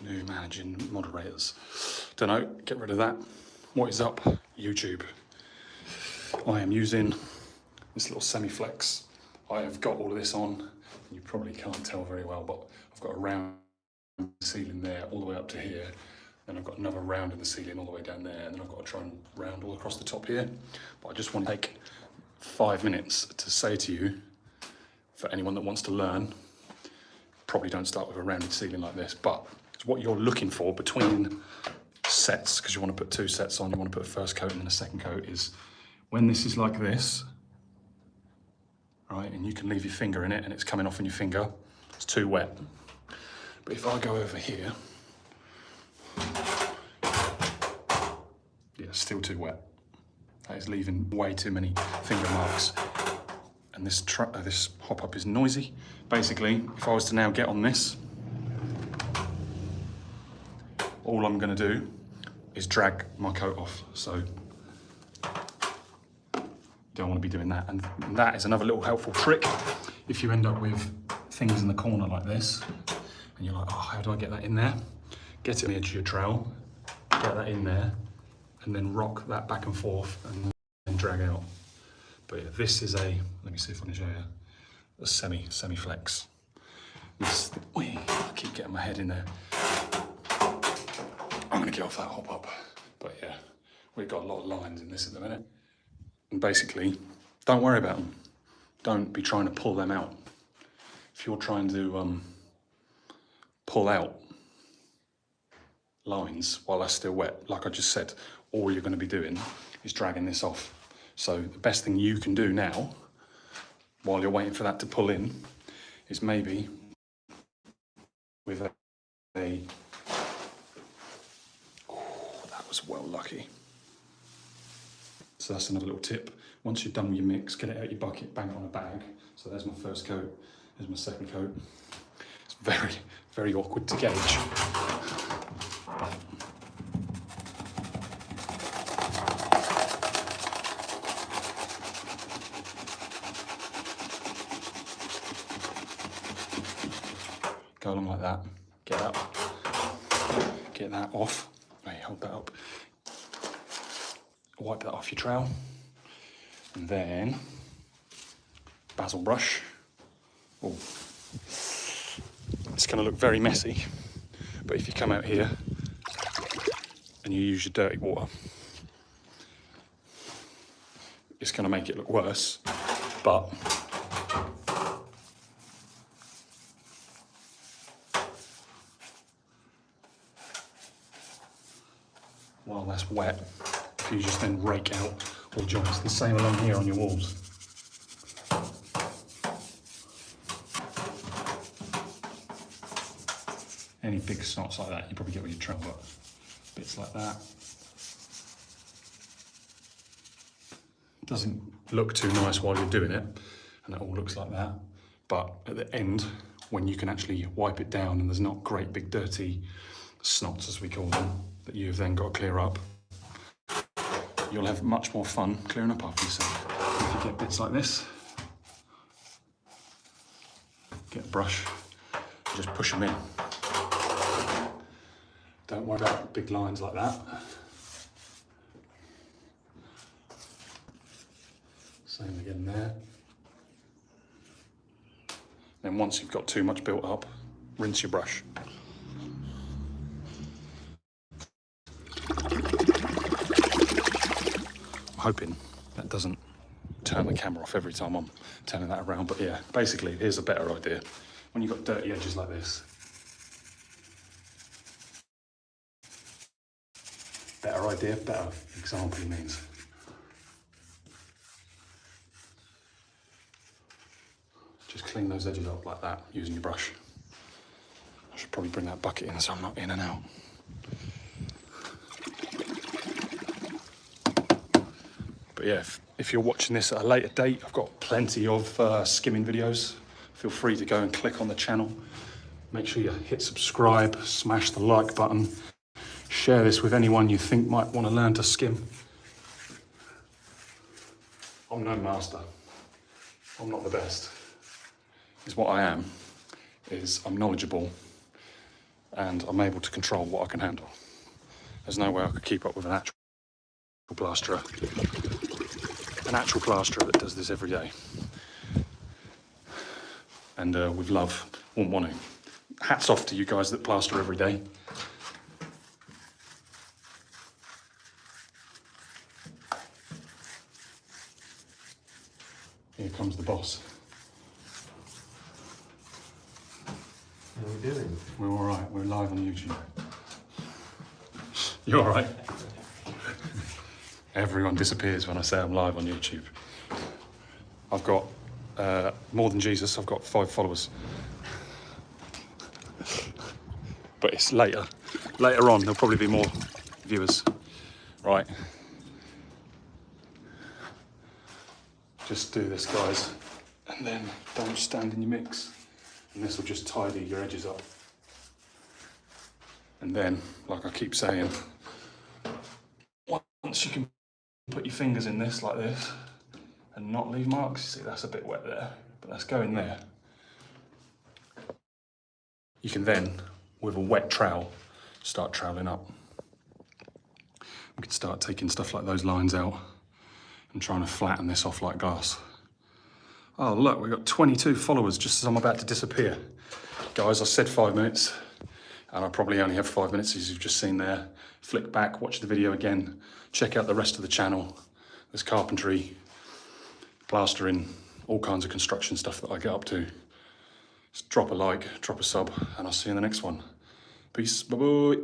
New managing moderators. Don't know, get rid of that. What is up, YouTube? I am using this little semi-flex. I have got all of this on. You probably can't tell very well, but I've got a round ceiling there all the way up to here. Then I've got another round in the ceiling all the way down there, and then I've got to try and round all across the top here. But I just want to take 5 minutes to say to you, for anyone that wants to learn, probably don't start with a rounded ceiling like this, but it's what you're looking for between sets, because you want to put 2 sets on, you want to put a first coat and then a second coat, is when this is like this, right, and you can leave your finger in it and it's coming off in your finger, it's too wet. But if I go over here, yeah, still too wet. That is leaving way too many finger marks. And this hop-up is noisy. Basically, if I was to now get on this, all I'm gonna do is drag my coat off. So, don't wanna be doing that. And that is another little helpful trick. If you end up with things in the corner like this, and you're like, oh, how do I get that in there? Get it on the edge of your trowel, get that in there, and then rock that back and forth and then drag out. But yeah, this is a, let me see if I can show you, a semi-flex. I keep getting my head in there. I'm gonna get off that hop up. But yeah, we've got a lot of lines in this at the minute. And basically, don't worry about them. Don't be trying to pull them out. If you're trying to pull out lines while they're still wet, like I just said, all you're gonna be doing is dragging this off. So the best thing you can do now, while you're waiting for that to pull in, is maybe with that was well lucky. So that's another little tip. Once you're done with your mix, get it out your bucket, bang it on a bag. So there's my first coat, there's my second coat. It's very, very awkward to gauge. Go along like that, get up, get that off. Right, hold that up. Wipe that off your trowel. And then, basil brush. Oh, it's gonna look very messy, but if you come out here and you use your dirty water, it's gonna make it look worse, but while that's wet, if you just then rake out all joints, the same along here on your walls. Any big snots like that, you probably get with your trowel, but bits like that. Doesn't look too nice while you're doing it, and it all looks like that. But at the end, when you can actually wipe it down and there's not great big dirty snots, as we call them, that you've then got to clear up, you'll have much more fun clearing up after yourself. If you get bits like this, get a brush, just push them in. Don't worry about big lines like that. Same again there. Then once you've got too much built up, rinse your brush. I'm hoping that doesn't turn the camera off every time I'm turning that around, but yeah, basically here's a better idea. When you've got dirty edges like this, better idea, better example means. Just clean those edges up like that using your brush. I should probably bring that bucket in so I'm not in and out. But yeah, if you're watching this at a later date, I've got plenty of skimming videos. Feel free to go and click on the channel. Make sure you hit subscribe, smash the like button, share this with anyone you think might want to learn to skim. I'm no master. I'm not the best. Is what I am, is I'm knowledgeable and I'm able to control what I can handle. There's no way I could keep up with an actual plasterer. An actual plasterer that does this every day. And with love, wouldn't want to. Hats off to you guys that plaster every day. Here comes the boss. How are we doing? We're all right. We're live on YouTube. You're all right. Everyone disappears when I say I'm live on YouTube. I've got more than Jesus. I've got 5 followers. But it's later. Later on, there'll probably be more viewers. Right. Just do this, guys, and then don't stand in your mix. And this will just tidy your edges up. And then, like I keep saying, once you can put your fingers in this like this and not leave marks, you see that's a bit wet there, but that's going there. You can then, with a wet trowel, start troweling up. We can start taking stuff like those lines out and trying to flatten this off like glass. Oh look, we've got 22 followers just as I'm about to disappear. Guys, I said 5 minutes, and I probably only have 5 minutes, as you've just seen there. Flick back, watch the video again, check out the rest of the channel. There's carpentry, plastering, all kinds of construction stuff that I get up to. Just drop a like, drop a sub, and I'll see you in the next one. Peace, bye-bye.